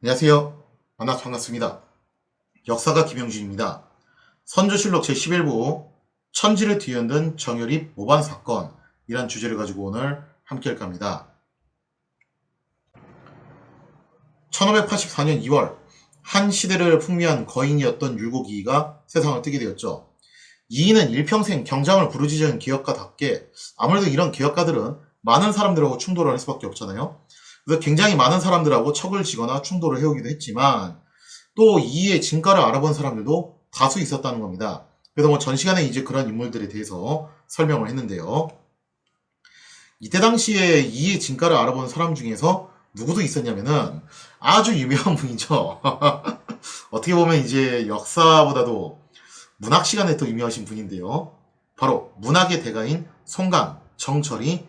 안녕하세요. 만나서 반갑습니다. 역사가 김영준입니다. 선조실록 제11부 천지를 뒤흔든 정유립 모반 사건이란 주제를 가지고 오늘 함께 할까 합니다. 1584년 2월 한 시대를 풍미한 거인이었던 율곡이이가 세상을 뜨게 되었죠. 이이는 일평생 경장을 부르짖은 기업가답게 아무래도 이런 기업가들은 많은 사람들하고 충돌을 할 수밖에 없잖아요. 그래서 굉장히 많은 사람들하고 척을 지거나 충돌을 해오기도 했지만 또 이이의 진가를 알아본 사람들도 다수 있었다는 겁니다. 그래서 전 시간에 이제 그런 인물들에 대해서 설명을 했는데요. 이때 당시에 이이의 진가를 알아본 사람 중에서 누구도 있었냐면은 아주 유명한 분이죠. 어떻게 보면 이제 역사보다도 문학 시간에 더 유명하신 분인데요. 바로 문학의 대가인 송강, 정철이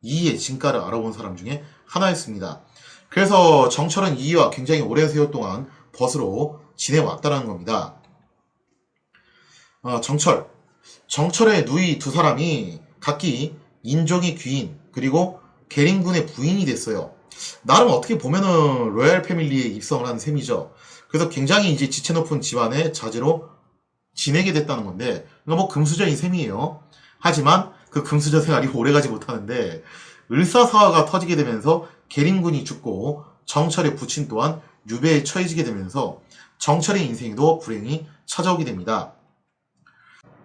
이이의 진가를 알아본 사람 중에 하나였습니다. 그래서 정철은 이이와 굉장히 오랜 세월 동안 벗으로 지내왔다는 겁니다. 정철의 누이 두 사람이 각기 인종의 귀인 그리고 계림군의 부인이 됐어요. 나름 어떻게 보면은 로얄 패밀리에 입성을 한 셈이죠. 그래서 굉장히 이제 지체 높은 집안의 자제로 지내게 됐다는 건데, 이거 뭐 금수저인 셈이에요. 하지만 그 금수저 생활이 오래가지 못하는데 을사사화가 터지게 되면서 계림군이 죽고 정철의 부친 또한 유배에 처해지게 되면서 정철의 인생에도 불행이 찾아오게 됩니다.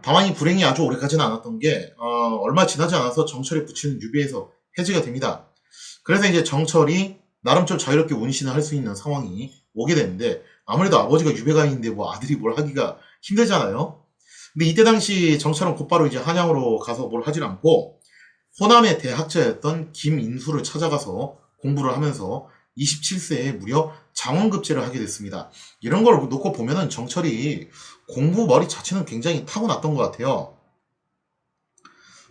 다만 이 불행이 아주 오래가지는 않았던 게 얼마 지나지 않아서 정철의 부친은 유배에서 해지가 됩니다. 그래서 이제 정철이 나름 좀 자유롭게 운신을 할 수 있는 상황이 오게 되는데, 아무래도 아버지가 유배가 있는데 뭐 아들이 뭘 하기가 힘들잖아요. 근데 이때 당시 정철은 곧바로 이제 한양으로 가서 뭘 하질 않고 호남의 대학자였던 김인수를 찾아가서 공부를 하면서 27세에 무려 장원급제를 하게 됐습니다. 이런 걸 놓고 보면은 정철이 공부 머리 자체는 굉장히 타고났던 것 같아요.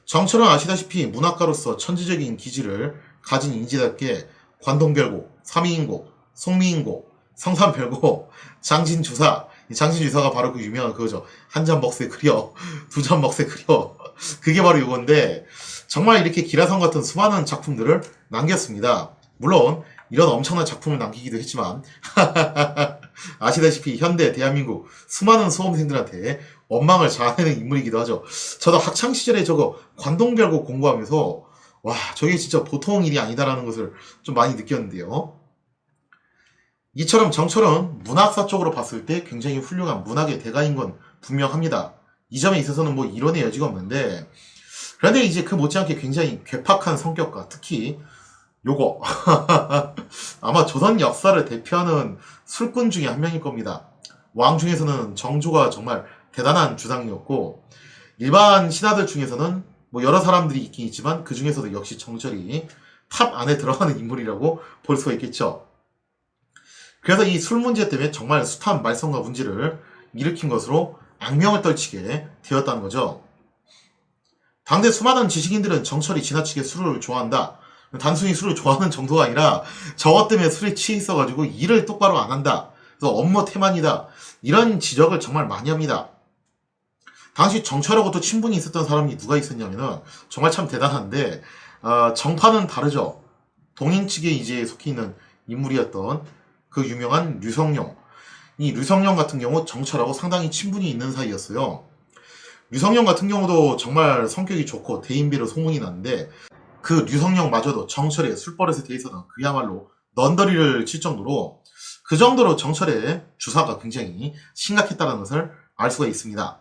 정철은 아시다시피 문학가로서 천재적인 기질을 가진 인지답게 관동별곡, 삼이인곡, 송미인곡, 성산별곡, 장신주사, 장신주사가 바로 그 유명한 그거죠. 한 잔 먹세 그려, 두 잔 먹세 그려. 그게 바로 이건데, 정말 이렇게 기라성 같은 수많은 작품들을 남겼습니다. 물론 이런 엄청난 작품을 남기기도 했지만 아시다시피 현대 대한민국 수많은 수험생들한테 원망을 자아내는 인물이기도 하죠. 저도 학창 시절에 저거 관동별곡 공부하면서 와, 저게 진짜 보통 일이 아니다라는 것을 좀 많이 느꼈는데요. 이처럼 정철은 문학사 쪽으로 봤을 때 굉장히 훌륭한 문학의 대가인 건 분명합니다. 이 점에 있어서는 뭐 이론의 여지가 없는데, 그런데 이제 그 못지않게 굉장히 괴팍한 성격과 특히 요거 아마 조선 역사를 대표하는 술꾼 중에 한 명일 겁니다. 왕 중에서는 정조가 정말 대단한 주상이었고, 일반 신하들 중에서는 뭐 여러 사람들이 있긴 있지만 그 중에서도 역시 정철이 탑 안에 들어가는 인물이라고 볼 수가 있겠죠. 그래서 이 술 문제 때문에 정말 숱한 말썽과 문제를 일으킨 것으로 악명을 떨치게 되었다는 거죠. 당대 수많은 지식인들은 정철이 지나치게 술을 좋아한다, 단순히 술을 좋아하는 정도가 아니라 저것 때문에 술에 취해 있어가지고 일을 똑바로 안 한다, 그래서 업무 태만이다, 이런 지적을 정말 많이 합니다. 당시 정철하고도 친분이 있었던 사람이 누가 있었냐면은 정말 참 대단한데, 정파는 다르죠. 동인 측에 이제 속해 있는 인물이었던 그 유명한 류성룡. 이 류성룡 같은 경우 정철하고 상당히 친분이 있는 사이였어요. 류성룡 같은 경우도 정말 성격이 좋고 대인배로 소문이 났는데, 그 류성룡마저도 정철의 술버릇에 대해서는 그야말로 넌더리를 칠 정도로, 그 정도로 정철의 주사가 굉장히 심각했다는 것을 알 수가 있습니다.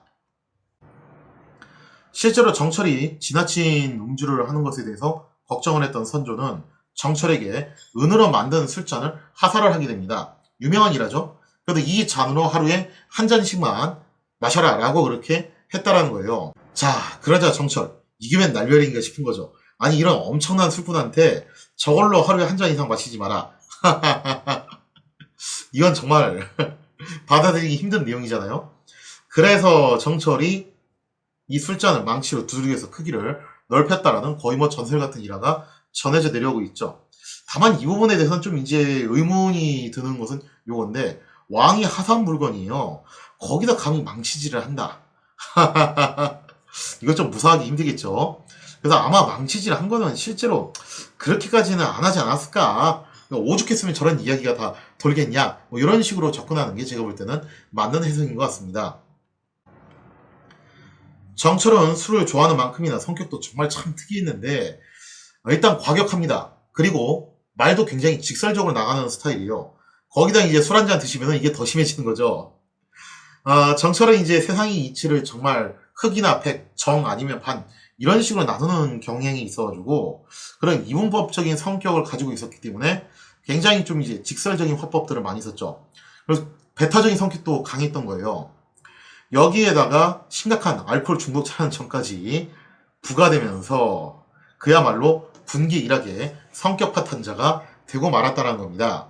실제로 정철이 지나친 음주를 하는 것에 대해서 걱정을 했던 선조는 정철에게 은으로 만든 술잔을 하사를 하게 됩니다. 유명한 일화죠. 그래도 이 잔으로 하루에 한 잔씩만 마셔라 라고 그렇게 했다라는 거예요. 자, 그러자 정철, 이게 웬 날벼락인가 싶은 거죠. 아니, 이런 엄청난 술꾼한테 저걸로 하루에 한 잔 이상 마시지 마라. 이건 정말 받아들이기 힘든 내용이잖아요. 그래서 정철이 이 술잔을 망치로 두들겨서 크기를 넓혔다라는 거의 뭐 전설 같은 일화가 전해져 내려오고 있죠. 다만 이 부분에 대해서는 좀 이제 의문이 드는 것은 요건데, 왕이 하산 물건이에요. 거기다 감히 망치질을 한다. 이거 좀 무사하기 힘들겠죠. 그래서 아마 망치질 한 거는 실제로 그렇게까지는 안 하지 않았을까. 오죽했으면 저런 이야기가 다 돌겠냐, 뭐 이런 식으로 접근하는 게 제가 볼 때는 맞는 해석인 것 같습니다. 정철은 술을 좋아하는 만큼이나 성격도 정말 참 특이했는데 일단 과격합니다. 그리고 말도 굉장히 직설적으로 나가는 스타일이에요. 거기다 이제 술 한잔 드시면 이게 더 심해지는 거죠. 정철은 이제 세상의 이치를 정말 흑이나 백, 정 아니면 반 이런 식으로 나누는 경향이 있어가지고 그런 이분법적인 성격을 가지고 있었기 때문에 굉장히 좀 이제 직설적인 화법들을 많이 썼죠. 그래서 배타적인 성격도 강했던 거예요. 여기에다가 심각한 알코올 중독자라는 점까지 부과되면서 그야말로 분기 일학의 성격 파탄자가 되고 말았다는 겁니다.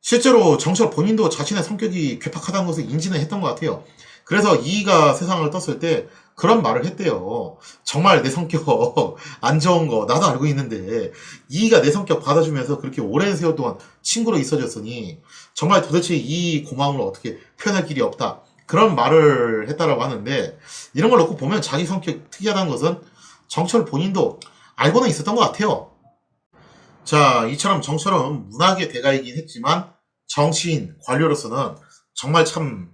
실제로 정철 본인도 자신의 성격이 괴팍하다는 것을 인지는 했던 것 같아요. 그래서 이이가 세상을 떴을 때 그런 말을 했대요. 정말 내 성격 안 좋은 거 나도 알고 있는데 이이가 내 성격 받아주면서 그렇게 오랜 세월 동안 친구로 있어줬으니 정말 도대체 이 고마움을 어떻게 표현할 길이 없다. 그런 말을 했다라고 하는데 이런 걸 놓고 보면 자기 성격 특이하다는 것은 정철 본인도 알고는 있었던 것 같아요. 자, 이처럼 정철은 문학의 대가이긴 했지만 정치인, 관료로서는 정말 참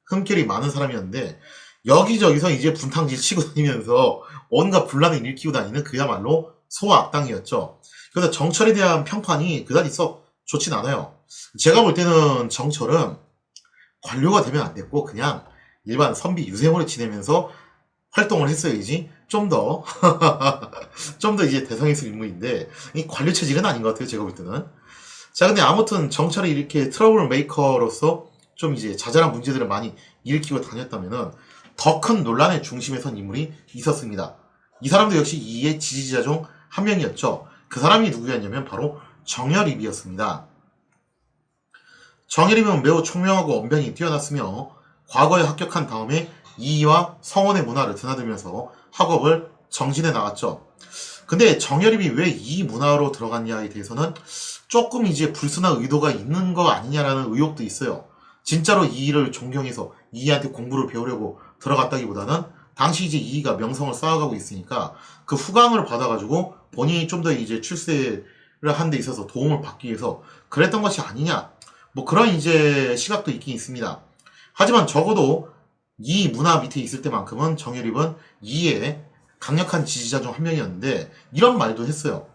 흠결이 많은 사람이었는데 여기저기서 이제 분탕질 치고 다니면서 온갖 분란을 일으키고 다니는 그야말로 소악당이었죠. 그래서 정철에 대한 평판이 그다지 썩 좋진 않아요. 제가 볼 때는 정철은 관료가 되면 안 됐고 그냥 일반 선비 유생으로 지내면서 활동을 했어야지 좀 더 좀 더 이제 대성 있을 인물인데 이 관료 체질은 아닌 것 같아요. 제가 볼 때는. 자, 근데 아무튼 정철이 이렇게 트러블 메이커로서 좀 이제 자잘한 문제들을 많이 일으키고 다녔다면은 더 큰 논란의 중심에 선 인물이 있었습니다. 이 사람도 역시 이의 지지자 중 한 명이었죠. 그 사람이 누구였냐면 바로 정열입이었습니다. 정열입은 매우 총명하고 언변이 뛰어났으며 과거에 합격한 다음에 이이와 성원의 문화를 드나들면서 학업을 정진해 나갔죠. 근데 정열입이 왜 이 문화로 들어갔냐에 대해서는 조금 이제 불순한 의도가 있는 거 아니냐라는 의혹도 있어요. 진짜로 이이를 존경해서 이이한테 공부를 배우려고 들어갔다기보다는 당시 이제 이이가 명성을 쌓아가고 있으니까 그 후광을 받아가지고 본인이 좀 더 이제 출세를 하는 데 있어서 도움을 받기 위해서 그랬던 것이 아니냐. 뭐 그런 이제 시각도 있긴 있습니다. 하지만 적어도 이 문화 밑에 있을 때만큼은 정열입은 이의 강력한 지지자 중 한 명이었는데 이런 말도 했어요.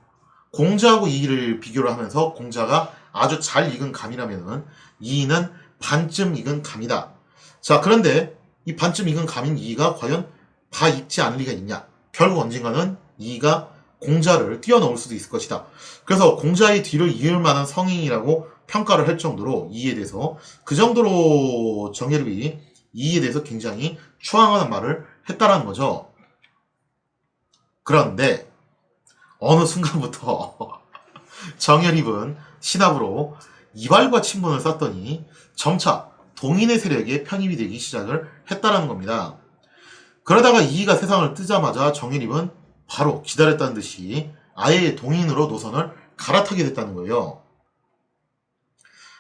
공자하고 이이를 비교를 하면서 공자가 아주 잘 익은 감이라면 이이는 반쯤 익은 감이다. 자, 그런데 이 반쯤 익은 감인 이이가 과연 다 익지 않을 리가 있냐? 결국 언젠가는 이이가 공자를 뛰어넘을 수도 있을 것이다. 그래서 공자의 뒤를 이을 만한 성인이라고 평가를 할 정도로 이이에 대해서 그 정도로 정열입이 이이에 대해서 굉장히 추앙하는 말을 했다라는 거죠. 그런데 어느 순간부터 정열입은 신압으로 이발과 친분을 쌓더니 점차 동인의 세력에 편입이 되기 시작을 했다라는 겁니다. 그러다가 이이가 세상을 뜨자마자 정열입은 바로 기다렸다는 듯이 아예 동인으로 노선을 갈아타게 됐다는 거예요.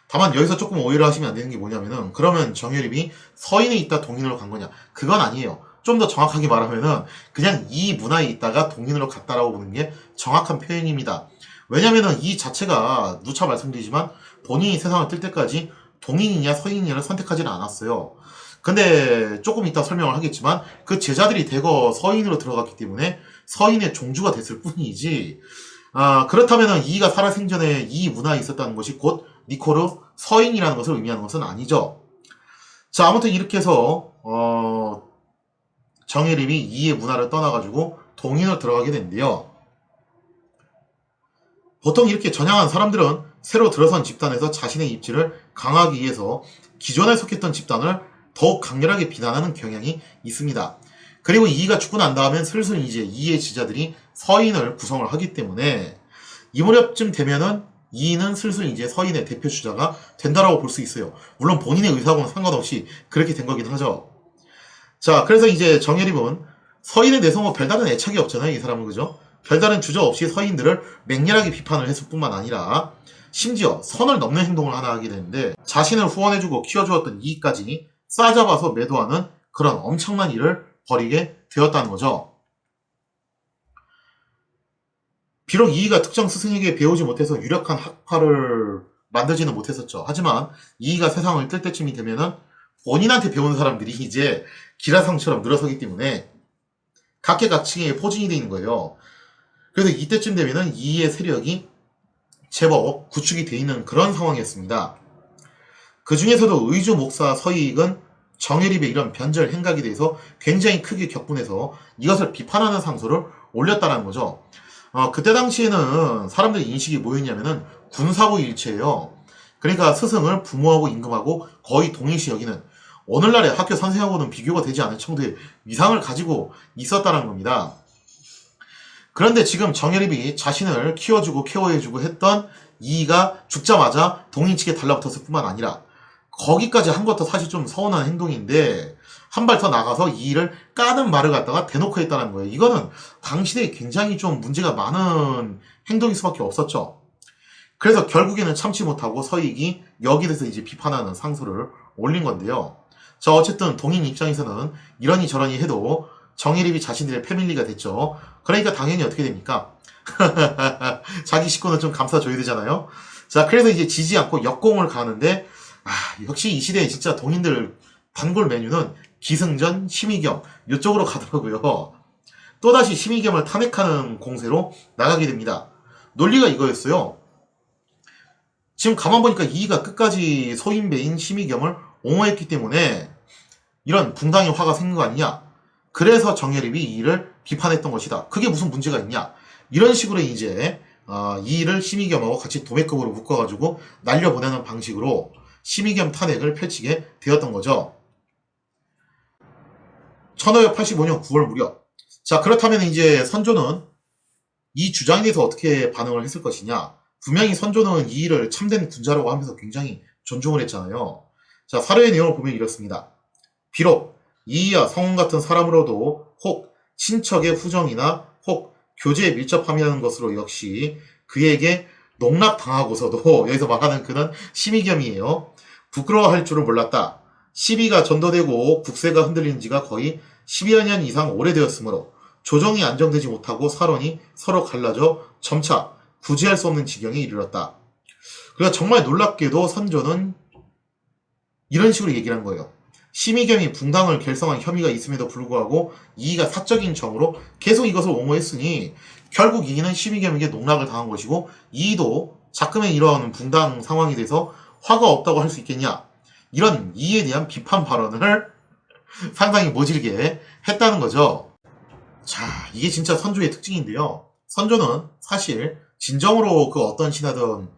다만 여기서 조금 오해를 하시면 안 되는 게 뭐냐면은 그러면 정열입이 서인에 있다 동인으로 간 거냐? 그건 아니에요. 좀 더 정확하게 말하면은 그냥 이 문화에 있다가 동인으로 갔다라고 보는 게 정확한 표현입니다. 왜냐면은 이 자체가 누차 말씀드리지만 본인이 세상을 뜰 때까지 동인이냐 서인이냐를 선택하지는 않았어요. 근데 조금 이따 설명을 하겠지만 그 제자들이 대거 서인으로 들어갔기 때문에 서인의 종주가 됐을 뿐이지 그렇다면은 이이가 살아생전에 이 문화에 있었다는 것이 곧 니코르 서인이라는 것을 의미하는 것은 아니죠. 자, 아무튼 이렇게 해서 정예림이 이의 문화를 떠나가지고 동인으로 들어가게 된대요. 보통 이렇게 전향한 사람들은 새로 들어선 집단에서 자신의 입지를 강하기 위해서 기존에 속했던 집단을 더욱 강렬하게 비난하는 경향이 있습니다. 그리고 이이가 죽고 난 다음엔 슬슬 이제 이의 지자들이 서인을 구성을 하기 때문에 이 무렵쯤 되면은 이이는 슬슬 이제 서인의 대표 주자가 된다라고 볼 수 있어요. 물론 본인의 의사하고는 상관없이 그렇게 된 거긴 하죠. 자, 그래서 이제 정예립은 서인에 대해서 뭐 별다른 애착이 없잖아요, 이 사람은. 그죠? 별다른 주저 없이 서인들을 맹렬하게 비판을 했을 뿐만 아니라 심지어 선을 넘는 행동을 하나 하게 되는데 자신을 후원해주고 키워주었던 이익까지 싸잡아서 매도하는 그런 엄청난 일을 벌이게 되었다는 거죠. 비록 이이가 특정 스승에게 배우지 못해서 유력한 학파를 만들지는 못했었죠. 하지만 이이가 세상을 뜰 때쯤이 되면은 본인한테 배우는 사람들이 이제 기라성처럼 늘어서기 때문에 각계각층의 포진이 되는 거예요. 그래서 이때쯤 되면은 이이의 세력이 제법 구축이 돼 있는 그런 상황이었습니다. 그 중에서도 의주 목사 서이익은 정예립의 이런 변절 행각에 대해서 굉장히 크게 격분해서 이것을 비판하는 상소를 올렸다는 거죠. 그때 당시에는 사람들의 인식이 뭐였냐면은 군사부 일체예요. 그러니까 스승을 부모하고 임금하고 거의 동일시 여기는 오늘날의 학교 선생하고는 비교가 되지 않을 정도의 위상을 가지고 있었다는 겁니다. 그런데 지금 정예립이 자신을 키워주고 케어해주고 했던 이이가 죽자마자 동인 측에 달라붙었을 뿐만 아니라 거기까지 한 것도 사실 좀 서운한 행동인데 한 발 더 나가서 이이를 까는 말을 갖다가 대놓고 했다는 거예요. 이거는 당시에 굉장히 좀 문제가 많은 행동일 수밖에 없었죠. 그래서 결국에는 참지 못하고 서익이 여기에 대해서 이제 비판하는 상소를 올린 건데요. 자, 어쨌든 동인 입장에서는 이러니 저러니 해도 정예립이 자신들의 패밀리가 됐죠. 그러니까 당연히 어떻게 됩니까? 자기 식구는 좀 감싸줘야 되잖아요. 자, 그래서 이제 지지 않고 역공을 가는데 역시 이 시대에 진짜 동인들 단골 메뉴는 기승전, 심의겸 이쪽으로 가더라고요. 또다시 심의겸을 탄핵하는 공세로 나가게 됩니다. 논리가 이거였어요. 지금 가만 보니까 이이가 끝까지 소인배인 심의겸을 옹호했기 때문에 이런 붕당의 화가 생긴 거 아니냐. 그래서 정예립이 이이를 비판했던 것이다. 그게 무슨 문제가 있냐. 이런 식으로 이제 이이를 심의겸하고 같이 도매급으로 묶어가지고 날려보내는 방식으로 심의겸 탄핵을 펼치게 되었던 거죠. 1585년 9월 무렵. 자, 그렇다면 이제 선조는 이 주장에 대해서 어떻게 반응을 했을 것이냐. 분명히 선조는 이이를 참된 군자라고 하면서 굉장히 존중을 했잖아요. 자, 사료의 내용을 보면 이렇습니다. 비록 이이야 성운 같은 사람으로도 혹 친척의 후정이나 혹 교제에 밀접함이라는 것으로 역시 그에게 농락당하고서도 여기서 말하는 그는 심의겸이에요. 부끄러워할 줄을 몰랐다. 시비가 전도되고 국세가 흔들린 지가 거의 10여 년 이상 오래되었으므로 조정이 안정되지 못하고 사론이 서로 갈라져 점차 구제할 수 없는 지경에 이르렀다. 그러니까 정말 놀랍게도 선조는 이런 식으로 얘기를 한 거예요. 심의겸이 붕당을 결성한 혐의가 있음에도 불구하고 이이가 사적인 정으로 계속 이것을 옹호했으니 결국 이이는 심의겸에게 농락을 당한 것이고 이이도 자금의 이런 붕당 상황에 대해서 화가 없다고 할 수 있겠냐. 이런 이이에 대한 비판 발언을 상당히 모질게 했다는 거죠. 자, 이게 진짜 선조의 특징인데요. 선조는 사실 진정으로 그 어떤 신하든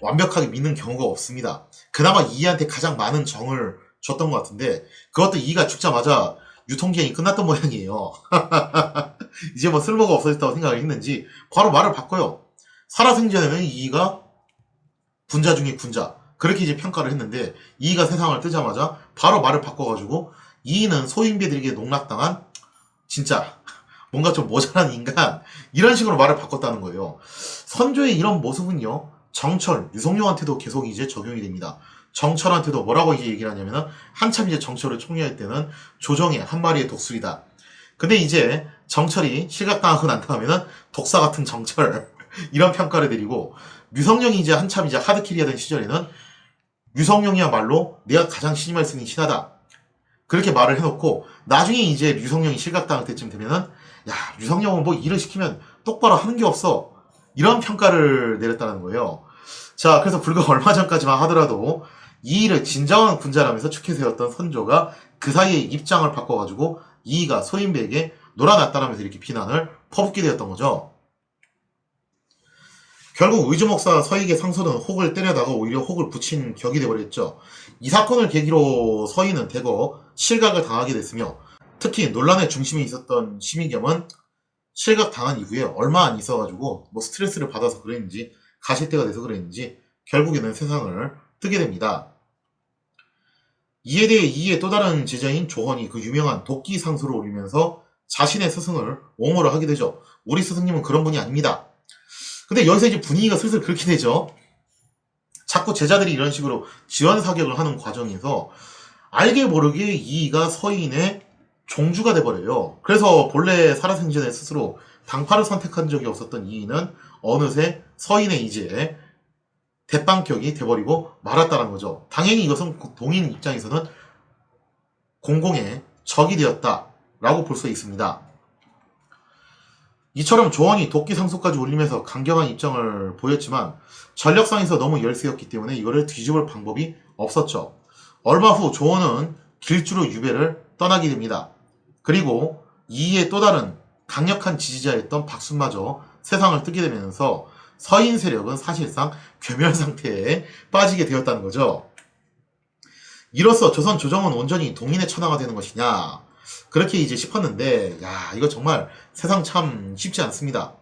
완벽하게 믿는 경우가 없습니다. 그나마 이이한테 가장 많은 정을 줬던 것 같은데 그것도 이이가 죽자마자 유통기한이 끝났던 모양이에요. 이제 뭐 쓸모가 없어졌다고 생각을 했는지 바로 말을 바꿔요. 살아생전에는 이이가 군자 중에 군자 그렇게 이제 평가를 했는데 이이가 세상을 뜨자마자 바로 말을 바꿔가지고 이이는 소인배들에게 농락당한 진짜 뭔가 좀 모자란 인간 이런 식으로 말을 바꿨다는 거예요. 선조의 이런 모습은요 정철, 유성룡한테도 계속 이제 적용이 됩니다. 정철한테도 뭐라고 이제 얘기를 하냐면은 한참 이제 정철을 총리할 때는 조정의 한 마리의 독수리다. 근데 이제 정철이 실각당하고 난 다음에는 독사 같은 정철 이런 평가를 내리고 유성룡이 이제 한참 이제 하드캐리 하던 시절에는 유성룡이야말로 내가 가장 신임할 수 있는 신하다. 그렇게 말을 해놓고 나중에 이제 유성룡이 실각당할 때쯤 되면은 야 유성룡은 뭐 일을 시키면 똑바로 하는 게 없어. 이런 평가를 내렸다는 거예요. 자, 그래서 불과 얼마 전까지만 하더라도 이이를 진정한 군자라면서 축해 세웠던 선조가 그 사이에 입장을 바꿔가지고 이이가 소인배에게 놀아났다라면서 이렇게 비난을 퍼붓게 되었던 거죠. 결국 의주목사 서익의 상소는 혹을 때려다가 오히려 혹을 붙인 격이 되어버렸죠. 이 사건을 계기로 서익은 대거 실각을 당하게 됐으며 특히 논란의 중심에 있었던 심의겸은 실각 당한 이후에 얼마 안 있어가지고 뭐 스트레스를 받아서 그랬는지 가실때가 돼서 그랬는지 결국에는 세상을 뜨게 됩니다. 이에 대해 이의 또 다른 제자인 조헌이 그 유명한 도끼 상소를 올리면서 자신의 스승을 옹호를 하게 되죠. 우리 스승님은 그런 분이 아닙니다. 근데 여기서 이제 분위기가 슬슬 그렇게 되죠. 자꾸 제자들이 이런 식으로 지원 사격을 하는 과정에서 알게 모르게 이이가 서인의 종주가 돼버려요. 그래서 본래 살아생전에 스스로 당파를 선택한 적이 없었던 이인은 어느새 서인의 이제 대빵격이 돼버리고 말았다는 거죠. 당연히 이것은 동인 입장에서는 공공의 적이 되었다라고 볼 수 있습니다. 이처럼 조원이 도끼 상소까지 올리면서 강경한 입장을 보였지만 전력상에서 너무 열세였기 때문에 이거를 뒤집을 방법이 없었죠. 얼마 후 조원은 길주로 유배를 떠나게 됩니다. 그리고 이의 또 다른 강력한 지지자였던 박순마저 세상을 뜨게 되면서 서인 세력은 사실상 괴멸 상태에 빠지게 되었다는 거죠. 이로써 조선 조정은 온전히 동인의 천하가 되는 것이냐, 그렇게 이제 싶었는데, 야, 이거 정말 세상 참 쉽지 않습니다.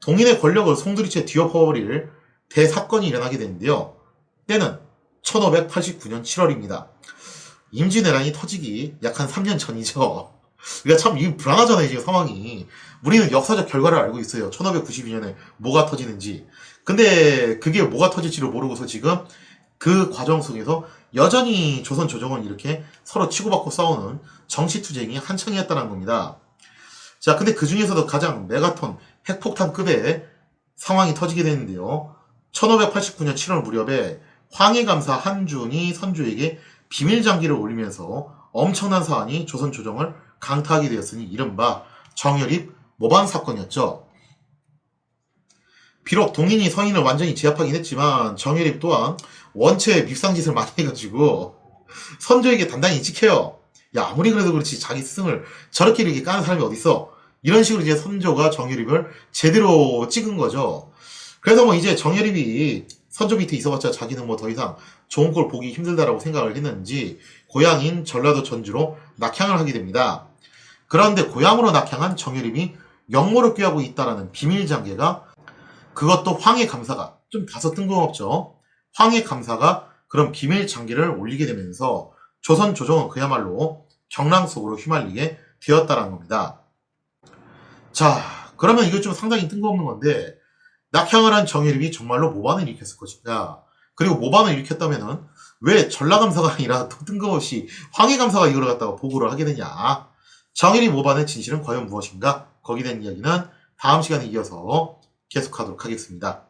동인의 권력을 송두리째 뒤엎어버릴 대사건이 일어나게 되는데요. 때는 1589년 7월입니다. 임진왜란이 터지기 약 한 3년 전이죠. 그러니까 참 이게 불안하잖아요, 지금 상황이. 우리는 역사적 결과를 알고 있어요. 1592년에 뭐가 터지는지. 근데 그게 뭐가 터질지를 모르고서 지금 그 과정 속에서 여전히 조선 조정은 이렇게 서로 치고받고 싸우는 정치투쟁이 한창이었다는 겁니다. 자, 근데 그 중에서도 가장 메가톤 핵폭탄급의 상황이 터지게 되는데요. 1589년 7월 무렵에 황해감사 한준이 선조에게 비밀장기를 올리면서 엄청난 사안이 조선 조정을 강타하게 되었으니 이른바 정열입 모반 사건이었죠. 비록 동인이 서인을 완전히 제압하긴 했지만 정열입 또한 원체 밉상짓을 많이 해가지고 선조에게 단단히 찍혀요. 야, 아무리 그래도 그렇지 자기 스승을 저렇게 이렇게 까는 사람이 어딨어. 이런 식으로 이제 선조가 정열입을 제대로 찍은 거죠. 그래서 뭐 이제 정열입이 선조 밑에 있어봤자 자기는 뭐 더 이상 좋은 걸 보기 힘들다라고 생각을 했는지 고향인 전라도 전주로 낙향을 하게 됩니다. 그런데 고향으로 낙향한 정열입이 역모를 꾀하고 있다라는 비밀장계가, 그것도 황해감사가 좀 다소 뜬금없죠. 황해감사가 그런 비밀장계를 올리게 되면서 조선 조정은 그야말로 경랑 속으로 휘말리게 되었다는 겁니다. 자, 그러면 이거 좀 상당히 뜬금없는 건데, 낙향을 한 정열입이 정말로 모반을 일으켰을 것인가? 그리고 모반을 일으켰다면은 왜 전라감사가 아니라 뜬금없이 황해감사가 이걸 갖다가 보고를 하게 되냐? 정열입 모반의 진실은 과연 무엇인가? 거기에 대한 이야기는 다음 시간에 이어서 계속하도록 하겠습니다.